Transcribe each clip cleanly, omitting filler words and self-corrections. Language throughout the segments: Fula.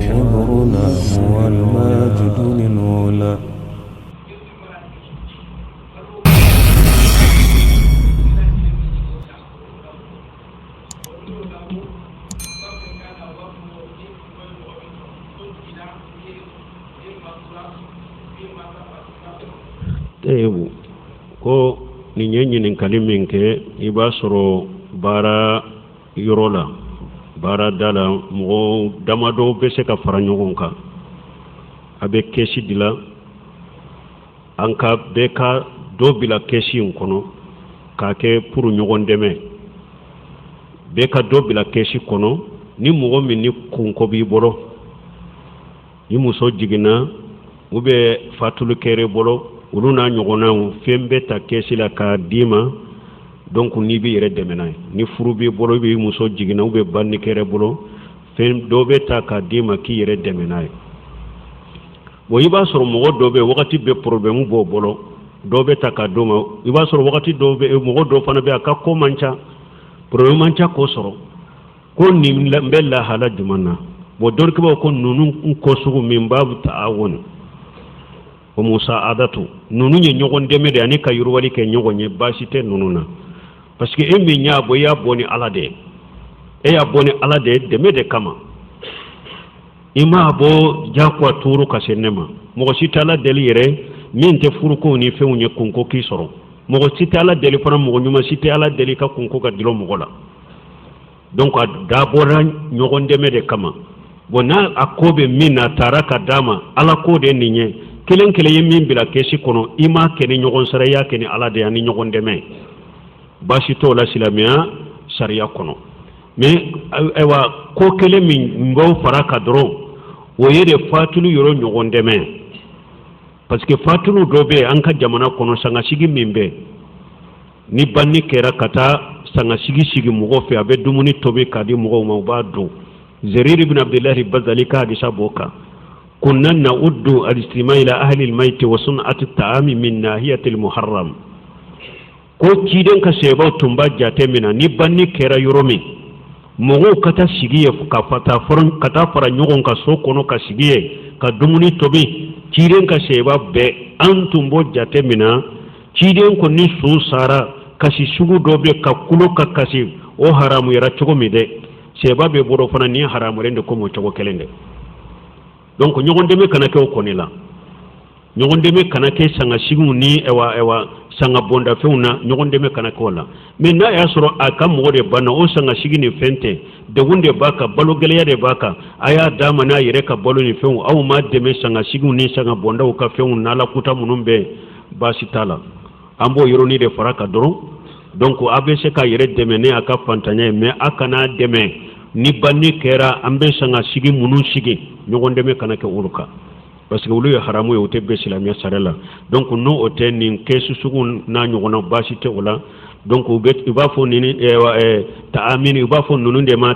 حبرنا هو الماجد للعلا. tebu ko ni ñeñinin kalimin ke i b'a sɔrɔ baara yɔrɔ la baara da la mɔgɔ damadɔ bɛ se ka fara ɲɔgɔn kan a bɛ kɛsi dila an ka bɛɛ ka dɔ bila kɛsi in kɔnɔ k'a kɛ pour ɲɔgɔn dɛmɛ bɛɛ ka dɔ bila kɛsi kɔnɔ ni mɔgɔ min ni kunko b'i bolo ni muso jiginna ou bien fatulu kɛrɛ bolo olu n'a ɲɔgɔnnaw fɛn bɛ ta kɛsi la k'a d'i ma donc n'i b'i yɛrɛ dɛmɛ n'a ye ni furu b'i bolo i b'i muso jiginna ou bien banni kɛrɛ bolo fɛn dɔ bɛ ta k'a d'i ma k'i yɛrɛ dɛmɛ n'a ye bon i b'a sɔrɔ mɔgɔ dɔ bɛ wagati bɛ problème b'o bolo dɔ bɛ ta k'a d'o ma i b'a sɔrɔ wagati dɔ bɛ mɔgɔ dɔ fana bɛ a ka ko man ca problème man ca k'o sɔrɔ ko nin bɛ lahala jumɛn na bon dɔrɔkɛbaw ko ninnu ko sugu min b'a ta'awun o musa adatu nunu ye ɲɔgɔn dɛmɛ de ani ka yiriwali kɛ ɲɔgɔn ye baasi tɛ nunu na parce que e min y'a bɔ i y'a bɔ ni ala de e y'a bɔ ni ala de dɛmɛ de kama i m'a bɔ jagoya tuuru ka se ne ma mɔgɔ si tɛ ala deli yɛrɛ min tɛ furukow ni fɛnw ye kunko k'i sɔrɔ mɔgɔ si tɛ ala deli fana mɔgɔ ɲuman si tɛ ala deli ka kunko ka dilo mɔgɔ la donc a dabɔra ɲɔgɔn dɛmɛ de kama bon n'a a ko bɛ min na a taara ka d'a ma ala ko de nin ye kelen kelen ye min bila kɛsi kɔnɔ i m'a kɛ ni ɲɔgɔn sara i y'a kɛ ni ala de ye ani ɲɔgɔn dɛmɛ baasi t'o la silamɛya sariya kɔnɔ mais ayiwa ko kelen min b'aw fara ka dɔrɔn o ye de fatulu yɔrɔ ɲɔgɔn dɛmɛ parce que fatulu dɔ bɛ an ka jamana kɔnɔ sangasigi min bɛ ni banni kɛra ka taa sangasigi sigi mɔgɔ fɛ a bɛ dumuni tobi k'a di mɔgɔw ma u b'a dun Zerir ibn Abdullahi Bazali ka hadisa b'o kan كنا نعد الاستماع إلى أهل الميت وصنعة الطعام من ناحية المحرم ko ciden ka seba tumba jate mina ni banni kera yoromi mogo kata sigiye ka fata foron kata fara ɲɔgɔn ka so kono ka sigiye ka dumuni tobi ciden ka seba be an tumbo jate mina ciden ko ni su sara kasi sugu dɔ be ka kulo ka kasi o haramu yara cogo mi de seba be boro fana ni haramu rende ko mo cogo kelen de donc ɲɔgɔn dɛmɛ kana kɛ o kɔni la ɲɔgɔn dɛmɛ kana kɛ sanga sigiw ni ewa sanga bonda fɛnw na ɲɔgɔn dɛmɛ kana kɛ o la mais n'a y'a sɔrɔ a ka mɔgɔ de banna o sanga sigi ni fɛn tɛ degun de b'a kan balo gɛlɛya de b'a kan a y'a d'a ma n'a yɛrɛ ka balo ni fɛnw aw ma dɛmɛ sanga sigiw ni sanga bondaw ka fɛnw n'ala kuta minnu bɛ baasi t'a la an b'o yɔrɔnin de fara ka dɔrɔn donc a bɛ se ka yɛrɛ dɛmɛ ne a ka fantanya ye mais a kana dɛmɛ ni banni kɛra an bɛ sanga sigi minnu sigi ɲɔgɔn dɛmɛ kana kɛ olu kan parce que olu ye haramu ye o tɛ bɛn silamɛya sariya la donc n'o o tɛ nin kɛsu sugu n'a ɲɔgɔnna baasi tɛ o la donc u b'a fɔ nin ta'amini u b'a fɔ ninnu de ma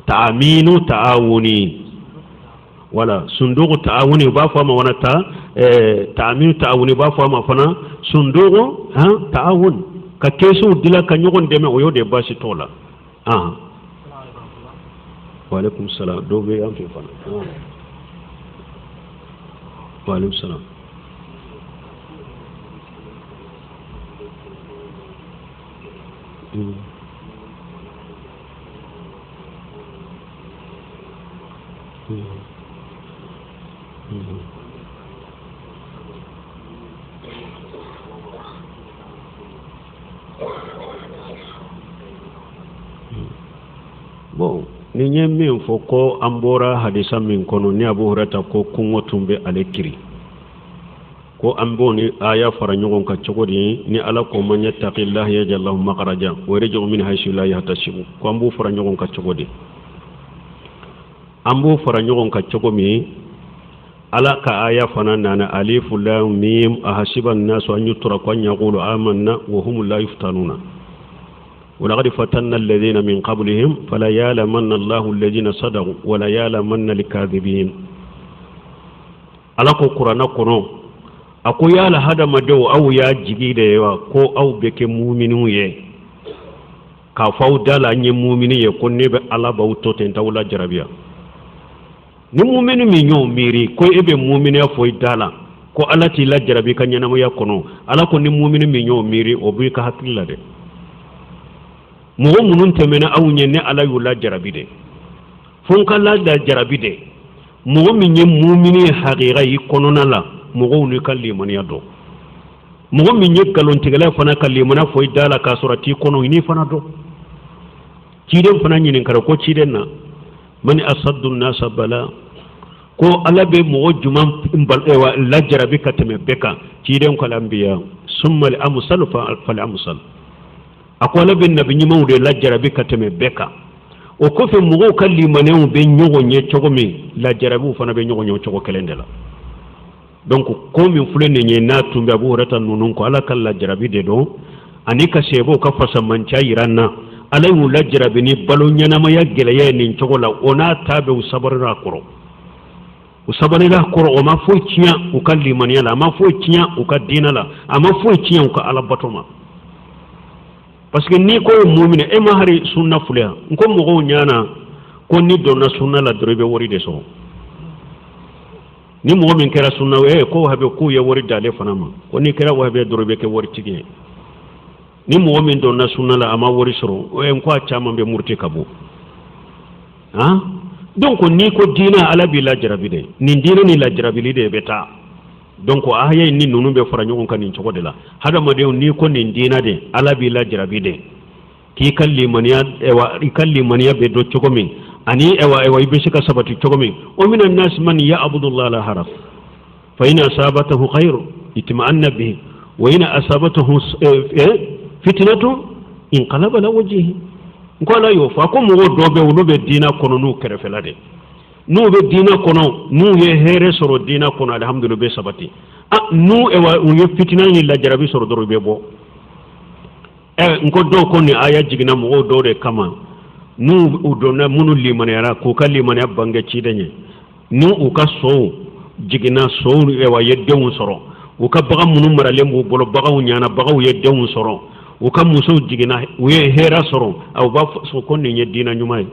ta'aminu ta'awuni voilà sundugu ta'awuni u b'a fɔ a ma fana ta'aminu ta'awuni u b'a fɔ a ma fana sundugu ta'awun ka kɛsuw dila ka ɲɔgɔn dɛmɛ o y'o de baasi t'o la وعليكم السلام دوبي أنت فانا وعليكم السلام bon ni nye min fɔ ko an bɔra hadisa min kɔnɔ ni Abu Hurairata ko kungo tun bɛ ale kiri ko an b'o ni aya fara ɲɔgɔn kan cogo di ni ala ko man yattaqillaha yaj'al lahu makhraja wa yarzuqhu min haythu la yahtasib ko an b'o fara ɲɔgɔn kan cogo di an b'o fara ɲɔgɔn kan cogo min ala ka aya fana nana alif lam mim ahasiba an-nasu an yutraku an yaqulu amanna wa hum la yuftanuna ولقد فتنا الذين من قبلهم فلا يعلمن الله الذين صدقوا ولا يعلمن الكاذبين alako qur'ana kono ako yala hada madew aw ya jigi de wa ko aw beke mu'minu ye ka faw dala nye mu'mini ye ko ne be ala ba wuto ten tawla jarabiya ni mu'mini mi nyo miri ko ebe mu'mini ya foy dala ko ala ti la jarabi kan yana mo ya kono ala ko ni mu'mini mi nyo miri o bi ka hakilla de mo munun temena awunye ne ala yula jarabi de fon kala da jarabi de mo mi nye mu'mini haqiqa yi kono na la mo ni kalli man ya do mo mi nye galon tigala fana kalli mana foy dala ka surati kono ni fana do ciden fana nyinin kara ko ciden na mani asaddu nasa bala ko alabe mo juman ewa la jarabi katame beka ciden ko lambiya summa al amsal fa al amsal akola bin nabi nyima de la jarabi katame beka o ko fe mo kalli manew be nyogo nye chogomi la jarabi fana be nyogo nyogo chogo kelendela donc ko min fulene nye na tumbe abu rata nunun ko ala kala jarabi de do anika sebo ka fasa mancha iranna alay wula jarabi ni balo nyanama ya gelaya ni chogola ona tabe usabarira koro o ma fo tiya o kalli maniyala ma fo tiya o ka dinala ama fo tiya o ka ala batoma parce que ni ko mu'mina e ma hari sunna fulya ko mo nyana ko ni donna sunna la drobe wori de so ni mo min kera sunna ko habe ku ya wori dale fanama ko ni kera wa habe drobe ke wori tige ni mo min donna sunna la ama wori soro ko a chama be murti kabo ha donc ni ko dina ala bi la jarabi de ni dina ni la jarabi de beta donc ahaya ni nunu be fara nyon kan ni choko de la hada ma de ni ko ni dina de ala bi la jarabi de ki kalli maniya ewa kalli maniya be do choko min ani ewa ibe shika sabati choko min o minan nas man ya abudullah la haraf fa in asabatahu khair itma'anna bihi wa in asabatahu fitnatu inqalaba la wajhihi ko la yo fa ko mo do be dina kono nu kerefela de nu be dina kono nu ye here soro dina kono alhamdulillah be sabati nu ewa yo fitna ni la jarabi soro do be bo nko do ko ni aya jigina mo do de kama nu udona munu limanera ko kalimane bange cidenye nu u ka so jigina so ewa yedde soro u ka baga munu marale mo bolo baga nyana baga yedde soro u ka muso jigina u ye hera soro aw ba so ko ni dina nyumay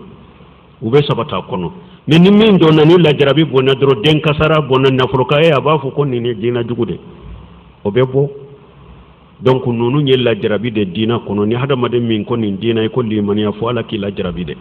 u be sabata kono mais ni min do nani la jarabi bona dro den kasara bona nafroka e aba fu ko ni dina jugude o be bo donc nunu ñel la jarabi de dina kono ni hada made min ko ni dina ko limani ya fu ala ki la jarabi de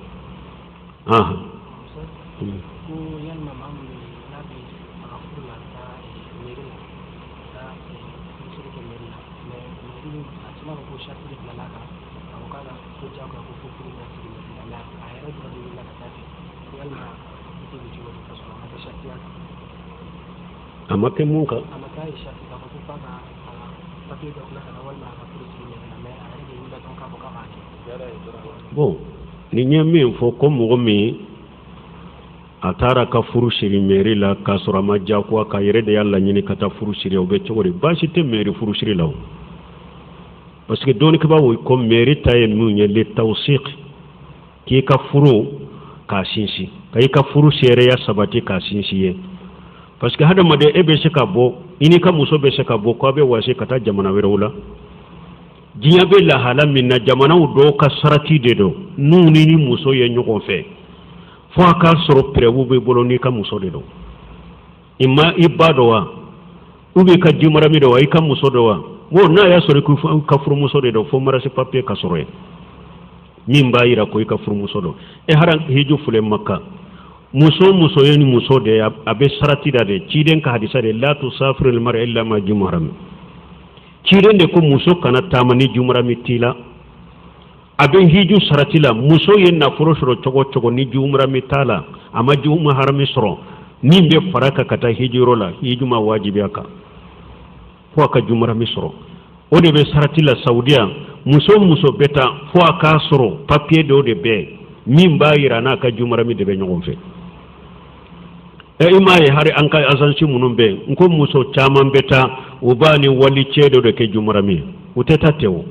amake munka bon ni nyame fo ko mo mi atara ka furu shiri meri la ka sura majja ko ka yere de yalla nyini kata furu shiri o be chogori bashi te meri furu shiri law parce que doni ka ba wo ko meri taye mu nye le tawsiq ki ka furu ka shinshi kai ka furu shere ya sabati ka shinshi ye parce que hada made ebe shika bo ini ka muso be shika bo ko be wase kata jamana werula jinya be la hala minna jamana do ka sarati de do nuni ni muso ye nyoko fe fo ka soro prewu be bolo ni ka muso de do imma ibado wa ubi ka jumara mi do wa ka muso do wa wo na ya soro ku ka furu muso de do fo mara se papier ka soro min bayira ko ka furu muso do e haran hiju fule makka muso yeni muso de abe sarati da de ciden ka hadisa de la tusafiru al mar'a illa ma jumharam ciden de ko muso kana tamani jumrami tila abe hiju sarati la muso yen na furo soro chogo ni jumrami tala ama jumharami soro ni be faraka kata hijiro la hijuma wajibi aka fo aka jumrami soro o de be sarati la saudiya muso beta fo aka soro papier de be min bayira na ka jumrami de be nyogon fe imaye hari an kai azanci munun be nko muso chaman beta ubani wali cedo de ke jumrami uteta tewo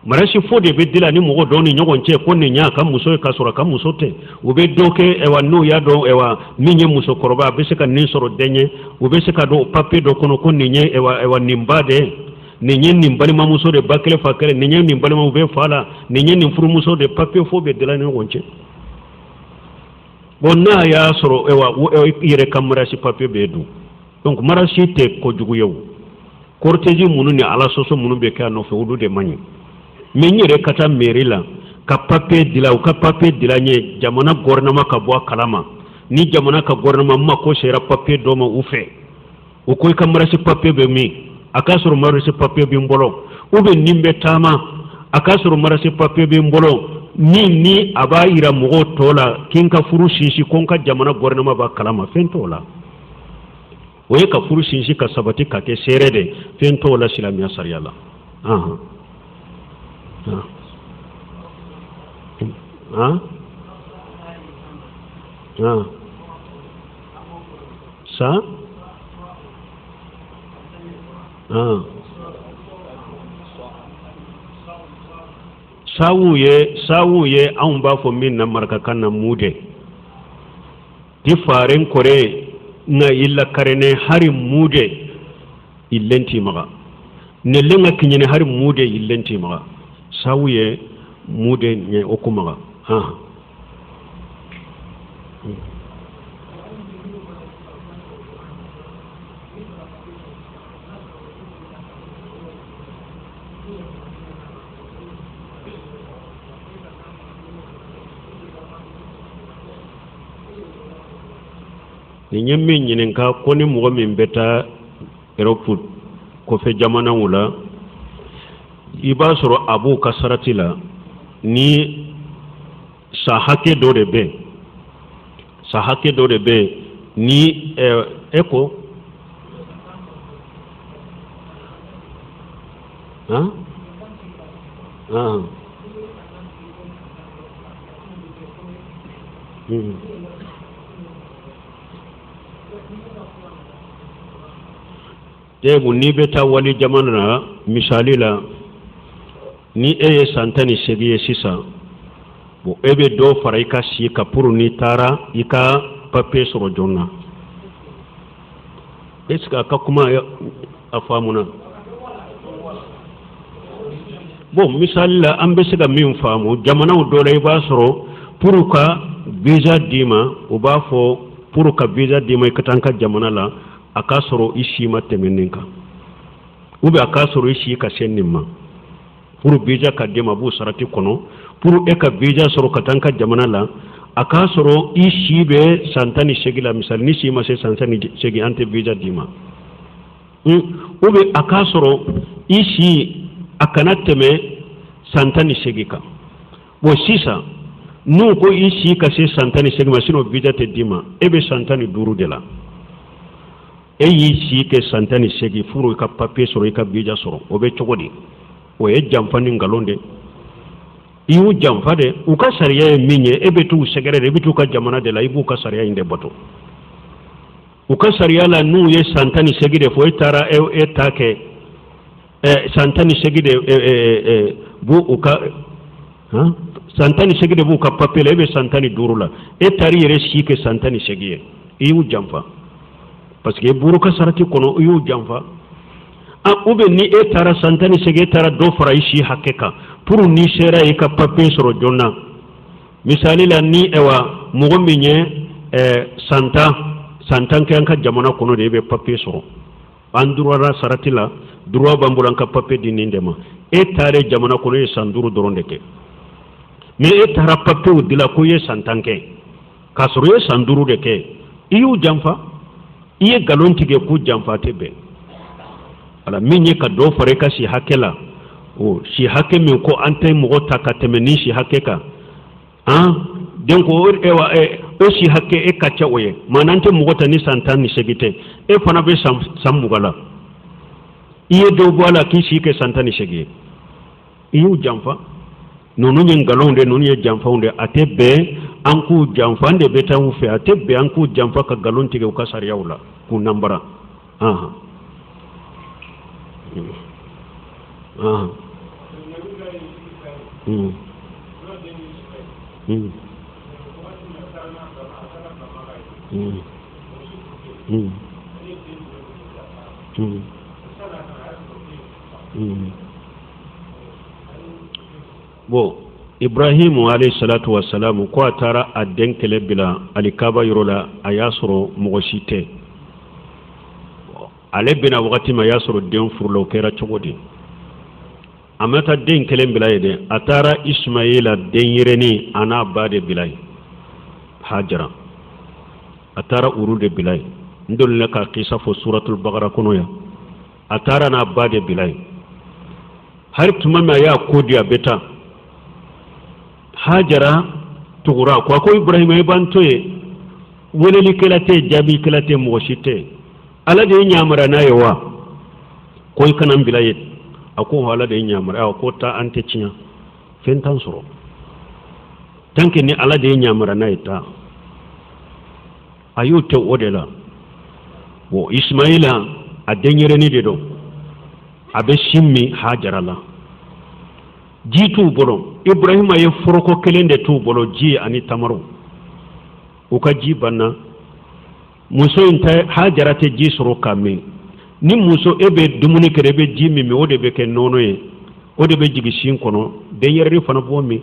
marashi fode be dila ni mo doni nyogon ce ko ni nya kan muso ka sura kan muso te ube doke ewa no ya do ewa minye muso koroba be se kan ni soro denye ube se ka do papier do kono kon ni nye ewa nimbade ni nyen ni balima muso de bakele fakele ni nyen ni balima be fala ni nyen ni furu muso de papier fo be delani wonche bonna ya soro ewa yere kamara si papier be du donc marasi te ko jugu yow cortège munu ni ala soso munu be ka no fe wudu de mani mais nyere kata mairie la ka papier dila ka papier dila nye jamana gouvernement ka bo kalama ni jamana ka gouvernement ma ko sera papier do ma ufe o ko kamara si papier be mi akasoro marasi papier be mbolo ube nimbe tama akasoro marasi papier be mbolo ni aba ira mogo tola kinka furu shinshi konka jamana gouvernement ba kalama fentola oye ka furu shinshi ka sabati ka ke serede fentola silamiya sariyala sa sawu ye an b'a fɔ min na marakakan na mude ti faren kore na illa karene hari mude illenti maga ne lenga kinyene hari mude illenti maga sawu ye mude nye okumaga ni nyemme nyinen ka koni mogo min beta Europe ko fe jamana wula iba soro abu kasarati la ni sahake do de be ni eko Debu ni beta wali jamana misali la ni eye santani segiye sisa bo ebe do fara ika si ka puru ni tara ika papier soro jonna eska ka kuma afamuna bo misali la ambe siga min famu jamana o dole ba soro puru ka visa dima o ba fo puru ka visa dima ikatanka jamana la akasoro ishi matemeninka ube akasoro ishi ka senima puru bija ka dema bu sarati kono puru eka bija soro katanka jamana la akasoro ishi be santani shegila misal ni shima se santani shegi ante bija dima ube akasoro ishi akanateme santani shegika bo sisa nu ko ishi ka se santani shegi masino bija te dima ebe santani duru de la eyi si ke santani segi furu ka papier soro ka bija soro obe chogodi o e jamfani ngalonde iu jamfade u ka sariya minye ebe tu segere ebe tu ka jamana de la ibu ka sariya inde bato u ka sariya la nu ye santani segi de fo etara etake santani segi de bu u ka santani segi de bu ka papier ebe santani durula etari yere si ke santani segi iu jamfa parce que buruka sarati kono yu jamfa ube ni etara santani sege tara do fara ishi hakeka pour ni sera e ka papier soro jonna misali la ni ewa mogo minye santan ke anka jamana kono de be papier soro andurara sarati la droit bambulan ka papier dinindema etare jamana kono e sanduru doronde ke mais etara papier dila ko ye santanke kasoro ye sanduru de ke yu jamfa iye galon tige ku jamfate be ala minye ka do fare ka si hakela o si hake min ko ante mo ta ka temeni si hakeka den ko ewa o si hake e ka chawoye manante mo ta ni santan ni segite e fana be sam mugala iye do bola ki si ke santan ni segi iyu jamfa nonu nyen galon de nonu ye jamfa unde atebe anku jamfa de beta u fe atebe anku jamfa ka galon tige u kasar yawla ku nambara bo ibrahim alayhi salatu wassalam ko atara adden kele bila alikaba yorola ayasro mogosite ale bina wakati ma yasro den furlo kera chogodi amata den kele bila yede atara ismaila den yireni ana bade bilay hajara atara urude bilay ndol la ka qissa fo suratul baqara kono ya atara na bade bilay har tumama ya kodiya beta hajara tugura ko ibrahim ay bantoye woneli kelate jabi kelate moshite ala de nyamara na yawa ko kanan bilayet ako hala de nyamara ko ta ante cinya fentan soro tanke ni ala de nyamara na ita ayu te odela wo ismaila adenyere ni de do abe shimmi hajara la jitu bolo ibrahima ye foroko kelende tu bolo ji ani tamaro uka ji banna muso inta hajara te ji soro kame ni muso ebe dumuni kerebe ji mi ode be ke nono ye ode be jigi shin kono de yerri fana bomi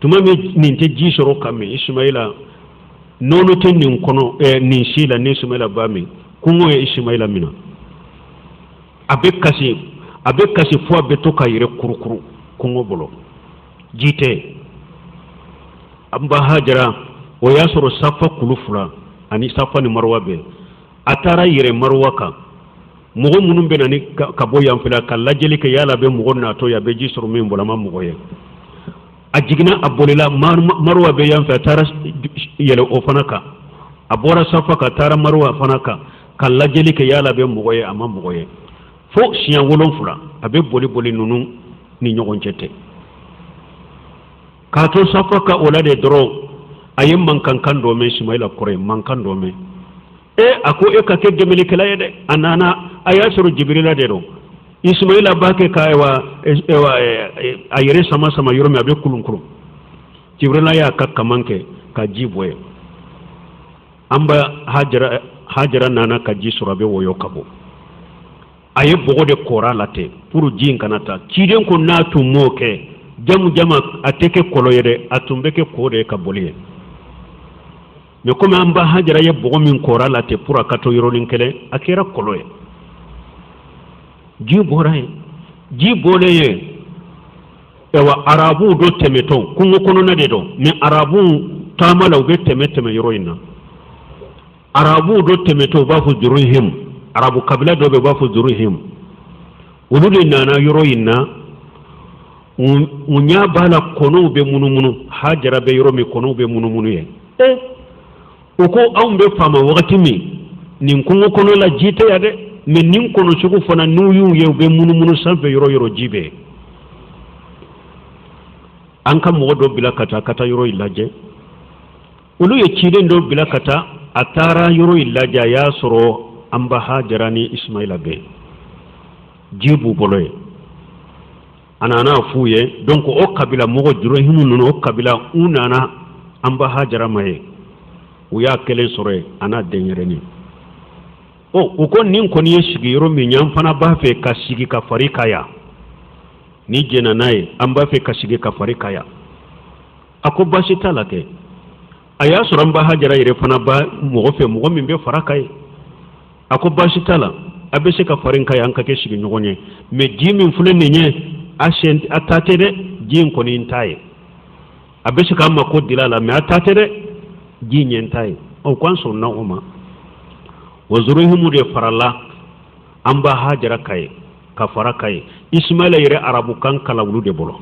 tuma mi nin te ji soro kame ismaila nono te nin kono nin shila ni ismaila bami kungo ye ismaila mina abe kasi fo abe to ka yire kurukuru kungo bolo jite amba hajara o yasoro safa kulufula ani safa ni marwa be atara yire marwa ka mugo munum be nani ka boyam fila kala jeli ke yala be mugo na to ya be jisoro min bola ma mugo ye ajigna abolila marwa be yam fa tara yele o fanaka abora safa ka tara marwa fanaka kala jeli ke yala be mugo ye ama mugo ye fo siya wolon fula abe boli nunu ni nyogon cete kato safaka ola de dro ayem mankan kan do me ismaila kore mankan do me ako ka ke gemeli kala yede anana ayasuru jibrila de do ismaila bake kaywa ayere sama yoro me abe kulun jibrila ya kakkamanke ka jibwe amba hajara nana ka jisurabe woyo kabo aye bogo de kora late pour jin kanata kiden ko natu moke jama ateke koloyede atumbeke kode ka boliye me comme amba hajara ye bogo min kora late pour akato yorolin kele akera koloye ji boleye ewa arabu do temeto kungo kono na de do me arabu tamala ube teme yoroina arabu do temeto ba fu juruhim arabu kabila do be bafu zuruhim ulule nana yoro yinna unya bala kono be munumunu hajara be yoro mi kono be munumunu ye uko awmbe fama wakati mi nin kungo kono la jite ya de me nin kono sugu fana nuyu ye be munumunu sanfe yoro jibe anka mo do bila kata yoro ilaje ulu ye chide do bila kata atara yoro ilaja ya soro amba hajarani ismaila be jibu boloye anana fuye donc o kabila mogo juro himu no o kabila unana amba hajara maye uya kele sore ana denyereni uko nin ko ni shigi yoro mi nyam fana ba fe ka shigi ka farika ya ni jena naye amba fe ka shigi ka farika ya ako bashi talake aya soro amba hajara yire fana ba mogo min be faraka ye ako bashi tala abe se ka farin kay an ka ke shigi nyogonye me jimin fulen nye ashen atate de jin ko ni ntaye abe se ka ma ko dilala me atate de jinye ntaye o kwanso na uma wazuruhum de faralla amba hajara kay ka farakay ismaila yire arabu kan kala wulude bolo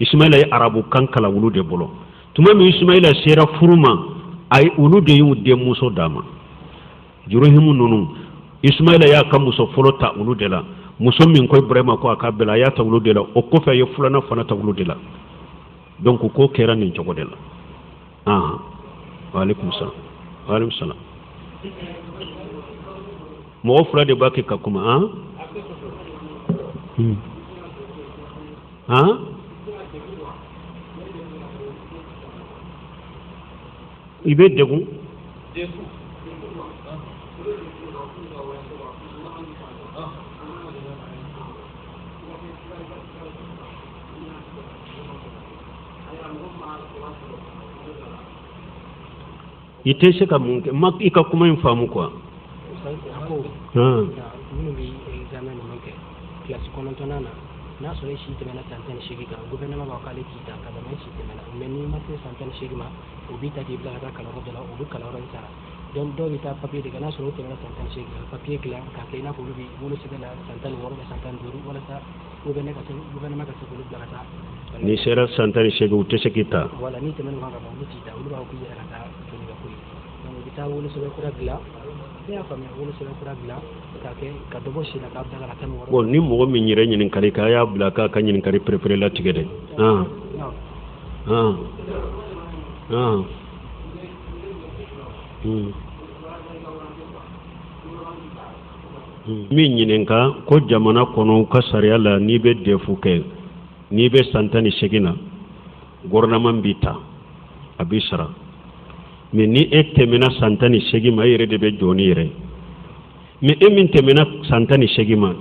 ismaila yire arabu kan kala wulude bolo tuma mi ismaila sera furuma ay wulude yu de muso dama juruhimu nunu ismaila ya ka muso folota ulu de la muso min ko ibrahima ko akabela ya ta ulu de la o ko fa ye fulana fana ta ulu de la donc ko kera ni jogo de la wa alaikum salam mo fula de baki ka kuma ibe degu ite se ka mun mak ika kuma in famu kwa mun bi examen mun ke classe konontona na so shi temena santane shigi ka gouvernement ba kale kita ka da mai shi temena mais ni ma se santane shigi ma ubi ta di bla ka kala ro dala ubi kala ro sara don do bita papier de kana so temena santane shigi papier kila ka kai na ko ubi bulu se da santane woro santane duru wala sa gouvernement ka se bulu da ta ni sera santane shigi ute se kita wala ni temena ka ba ubi ta ubi ba ku ya ka ta to ni ba ku don bita wulu se ko gla ya fa me wulu se ko gla ka dobo shi da ka daga tan woro bon ni mo mi nyire nyin kali ka ya bla ka ka nyin kali préféré la tigede mi nyinen ka ko jamana kono ka sariya la ni be defuke ni be santani shegina gouvernement bita abisra mais ni etemena santani shegima yere de be joni yere mais emin temena santani shegima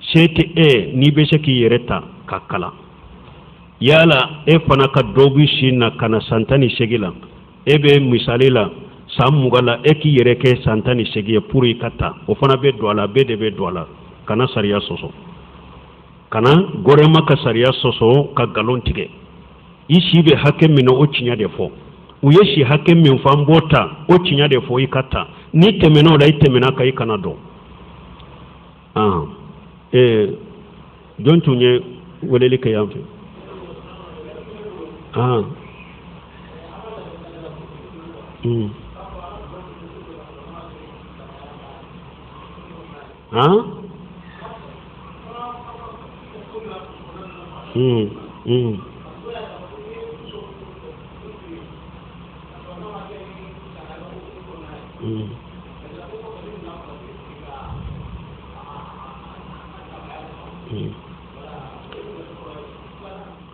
shete ni be sheki yereta kakala yala fana ka dobi shina kana santani shegila ebe misalila samugala ki yereke santani shegiye puri kata o fana be doala be de be doala kana sariya soso kana gorema ka sariya soso ka galon tige ishi be hakem min o cinya de fo u yeshi hakem min fambota o cinya de fo ikata ni temeno da itemena kai kana do don tunye welele ka yamfe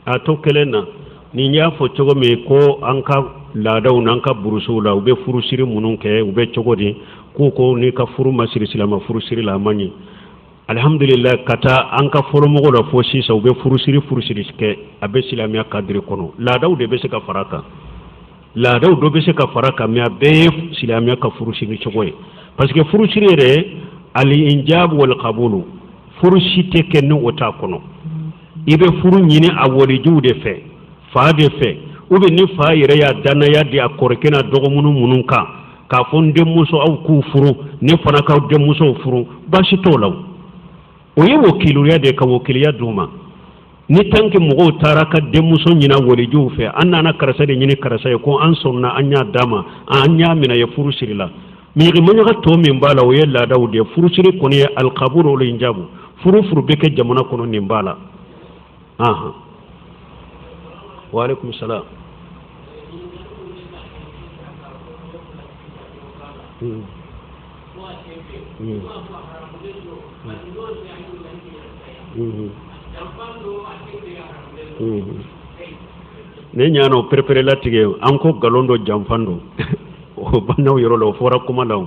a to kelena ni ya fo cogo me ko an ka ladaw nan ka burusu la ube furu siri munun ke ube cogo di ko ni ka furu masiri silama furu siri la mani alhamdulillah kata an ka foro mogo la fo sisa ube furu siri ke abe silamiya kadri kono ladaw de be se ka faraka ladaw do be se ka faraka me abe silamiya ka furu siri cogo e parce que furu siri re ali injab wal qabulu furu site ken wota kono ibe furu nyine a wori juude fe fa de fe ube ni fa yere ya dana ya di akorkena dogo munun ka fon de muso aw ku furu ni fana ka de muso furu bashi tolaw o ye wakilu ya de ka wakiliya duma ni tanki mugo taraka de muso nyina wori ju fe annana karasa de nyini karasa ko an sonna anya dama anya mina ya furu sirila mi gi manya ka to min bala o ye la dawde furu siri ko ni al qabul wal injabu furu beke jamana kono ni bala wa alaikum salam ne nyano prepare la tige anko galondo jamfando o banaw yoro lo fora kuma law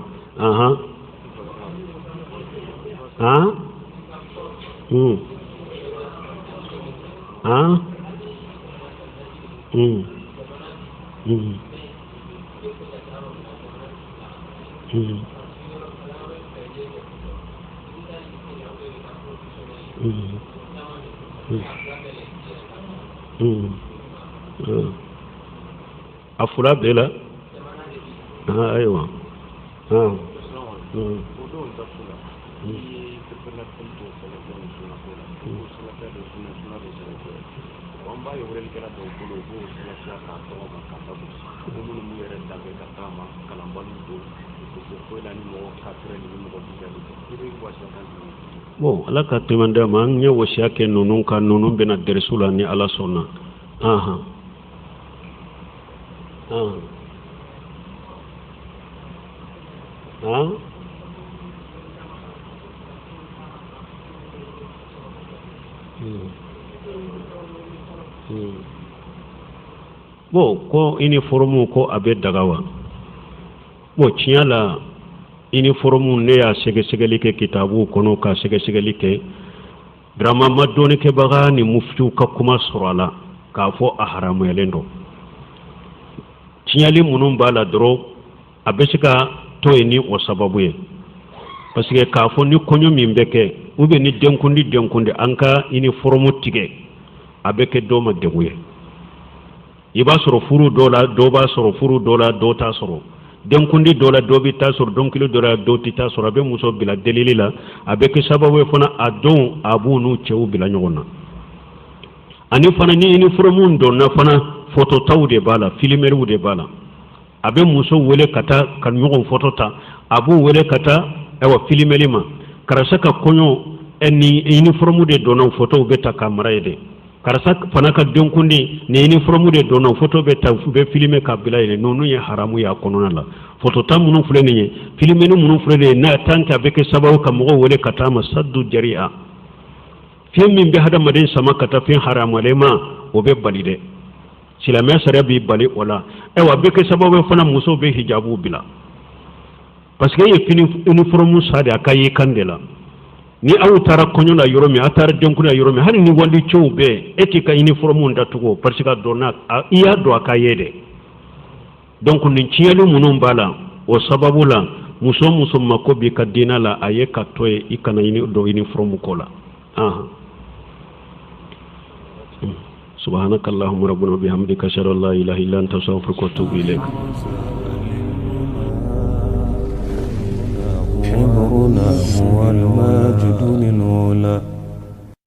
afula bela aywa bon ala ka temanda ma nya wasiya ke nunun ka nunun bena dersula ni ala sonna bon ko uniforme ko abe dagawa bon tiala uniforme ne ya sege ke kitabu kono ka sege ke drama madoni ke baga ni muftu ka kuma surala ka fo ahramu yelendo tiɲɛli minnu b'a la dɔrɔn a bɛ se ka to yen ni o sababu ye parce que k'a fɔ ni kɔɲɔ min bɛ kɛ ou bien ni denkundi an ka uniforme tigɛ a bɛ kɛ dɔw ma degun ye i b'a sɔrɔ furu dɔ la dɔw b'a sɔrɔ furu dɔ la dɔw t'a sɔrɔ denkundi dɔ la dɔw bɛ taa sɔrɔ dɔnkili dɔ la dɔw tɛ taa sɔrɔ a bɛ muso bila delili la a bɛ kɛ sababu ye fana a don a b'u n'u cɛw bila ɲɔgɔn na ani fana ni uniforme donna fana phototaw de b'a la filmeriw de b'a la a bɛ muso wele ka taa ka ɲɔgɔn photo ta a b'u wele ka taa filmeli ma karisa ka kɔɲɔ ni uniforme de donna photo bɛ ta ka mara ye dɛ karisa fana ka denkundi ni uniforme de donna photo bɛ ta u bɛ filmer ka bila yen ninnu ye haramu ye a kɔnɔna la photo ta minnu filɛ nin ye filmeni minnu filɛ nin ye n'a tant que a bɛ kɛ sababu ka mɔgɔw wele ka taa ma saddu jariya fiɲɛ min bɛ hadamaden sama ka taa fiɲɛ haramalen ma o bɛ bali dɛ silamɛya sariya b'i bali o la a bɛ kɛ sababu fana musow bɛ hijabu bila parce que e ye uniforme sa de a ka ye kan de la ni aw taara kɔɲɔ la yɔrɔ min a taara denkundi la yɔrɔ min hali ni wali cɛw bɛɛ e t'i ka uniforme datugu parce que dɔnna i y'a dɔn a ka ye dɛ donc nin tiɲɛli minnu b'a la o sababu la muso mako b'i ka diinɛ la a ye ka to ye i kana don uniforme ko la سبحانك اللهم ربنا وبحمدك اشهد ان لا اله الا انت استغفرك واتوب اليك حبرنا هو الماجد للعلا